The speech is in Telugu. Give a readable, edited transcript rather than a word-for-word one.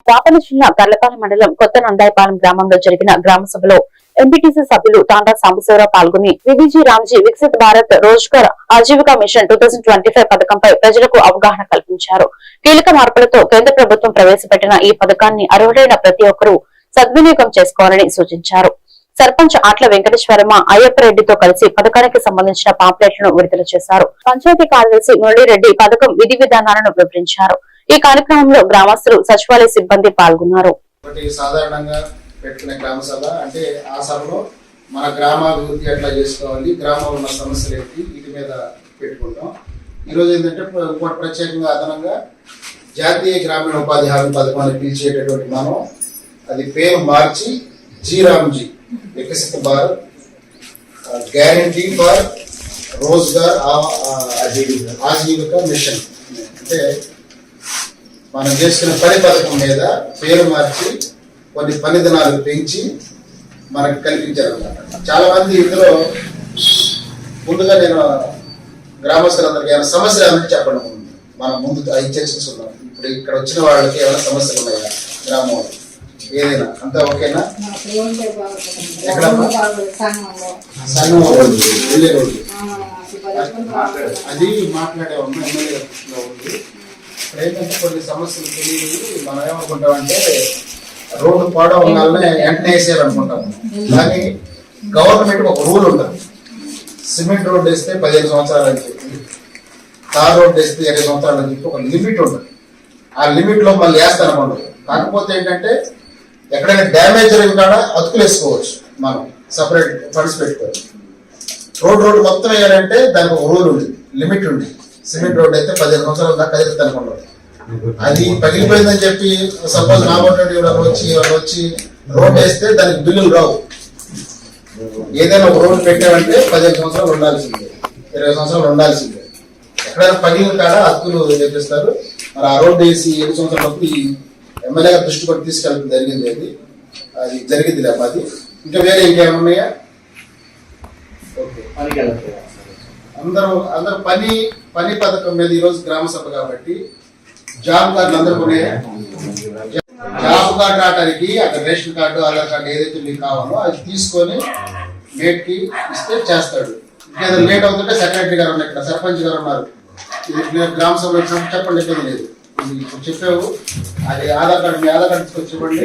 బాపన జిల్లా గర్లపాలెం మండలం కొత్త నందాయపాలెం గ్రామంలో జరిగిన గ్రామ సభలో ఎంపీటీసీ సభ్యులు తాండా సాంబశివరావు పాల్గొని వివిజీ రామ్జీ వికసిత్ భారత్ రోజ్గార్ ఆజీవికా మిషన్ 2025 పథకంపై ప్రజలకు అవగాహన కల్పించారు. కీలక మార్పులతో కేంద్ర ప్రభుత్వం ప్రవేశపెట్టిన ఈ పథకాన్ని అర్హులైన ప్రతి ఒక్కరూ సద్వినియోగం చేసుకోవాలని సూచించారు. సర్పంచ్ ఆట్ల వెంకటేశ్వరమ్మ అయ్యప్పరెడ్డితో కలిసి పథకానికి సంబంధించిన పాంప్లెట్లను విడుదల చేశారు. పంచాయతీ కార్యదర్శి మురళిరెడ్డి పథకం విధి విధానాలను వివరించారు. ఈ కార్యక్రమంలో గ్రామస్తులు, సచివాలయ సిబ్బంది పాల్గొన్నారు. సాధారణంగా పెట్టుకునే గ్రామ సభ అంటే ఆ సభలో మన గ్రామాభివృద్ధి ఎట్లా చేసుకోవాలి, గ్రామంలో ఉన్న సమస్యలు ఏంటి, వీటి మీద పెట్టుకుంటాం. ఈరోజు ఏంటంటే ఇంకోటి ప్రత్యేకంగా అదనంగా జాతీయ గ్రామీణ ఉపాధి హామీ పథకం అని పిలిచేటటువంటి మనం అది పేరు మార్చి జీరామ్జీ Viksit Bharat guarantee for Rozgar Ajeevika mission అంటే మనం చేసుకున్న పని పథకం మీద పేరు మార్చి కొన్ని పని దినాలు పెంచి మనకు కల్పించారన్నమాట. చాలా మంది ఇందులో ముందుగా నేను గ్రామస్తులందరికీ ఏమైనా సమస్యలు ఏమైనా చెప్పడం ఉంది. మనం ముందు అవి చర్చించుకున్నాం. ఇప్పుడు ఇక్కడ వచ్చిన వాళ్ళకి ఏమైనా సమస్యలు ఉన్నాయా గ్రామంలో, ఏదైనా అంతా ఓకేనా? సంఘం వెళ్ళే రోజు అది మాట్లాడే ఉన్నా ఎమ్మెల్యే ఉంది. ఇక్కడ ఏంటంటే కొన్ని సమస్యలు తెలియదు. మనం ఏమనుకుంటామంటే రోడ్డు పోవడం వల్ల వెంటనే వేసేయాలనుకుంటాము. కానీ గవర్నమెంట్ ఒక రూల్ ఉంటుంది. సిమెంట్ రోడ్డు వేస్తే 15 సంవత్సరాలు అని చెప్పి, తార్ రోడ్డు వేస్తే 20 సంవత్సరాలు అని చెప్పి ఒక లిమిట్ ఉంటుంది. ఆ లిమిట్ లో మళ్ళీ వేస్తానమాట. కాకపోతే ఏంటంటే ఎక్కడైనా డ్యామేజ్ జరిగిన కాడ అతుకులు వేసుకోవచ్చు, మనం సపరేట్ ఫండ్స్ పెట్టుకోవచ్చు. రోడ్డు మొత్తం వేయాలంటే దానికి ఒక రూల్ ఉంది, లిమిట్ ఉంది. సిమెంట్ రోడ్డు అయితే 15 సంవత్సరాల దాకా కదిలిస్తే అనుకుంటారు. అది పగిలిపోయిందని చెప్పి సపోజ్ నాబోటి వచ్చి రోడ్డు వేస్తే దానికి బిల్లులు రావు. ఏదైనా ఒక రోడ్డు పెట్టామంటే 15 సంవత్సరాలు ఉండాల్సిందే, 20 సంవత్సరాలు ఉండాల్సిందే. ఎక్కడైనా పగిలిన కాడ అతుకులు చేపిస్తారు. మరి ఆ రోడ్డు వేసి 7 సంవత్సరాలకు ఈ ఎమ్మెల్యే గారు దృష్టి కూడా తీసుకెళ్ళడం జరిగింది. అది జరిగింది లేక అది ఇంకా వేరే ఇంకేమన్నాయా? ఓకే, అందరూ పని పథకం మీద ఈరోజు గ్రామ సభ కాబట్టి జాబ్ కార్డులు అందరూ ఉన్నాయా? జాబ్ కార్డు రావడానికి అక్కడ రేషన్ కార్డు, ఆధార్ కార్డు ఏదైతే మీకు కావాలో అది తీసుకొని మేట్కి ఇస్తే చేస్తాడు. ఇంకేదో లేట్ అవుతుంటే సెక్రటరీ గారు ఉన్నారు, ఇక్కడ సర్పంచ్ గారు ఉన్నారు. ఇది గ్రామ సభ చెప్పండి, చెప్పేది లేదు. ఇప్పుడు చెప్పావు అది ఆధార్ కార్డు, మీ ఆధార్ కార్డు తీసుకొచ్చి చెప్పండి.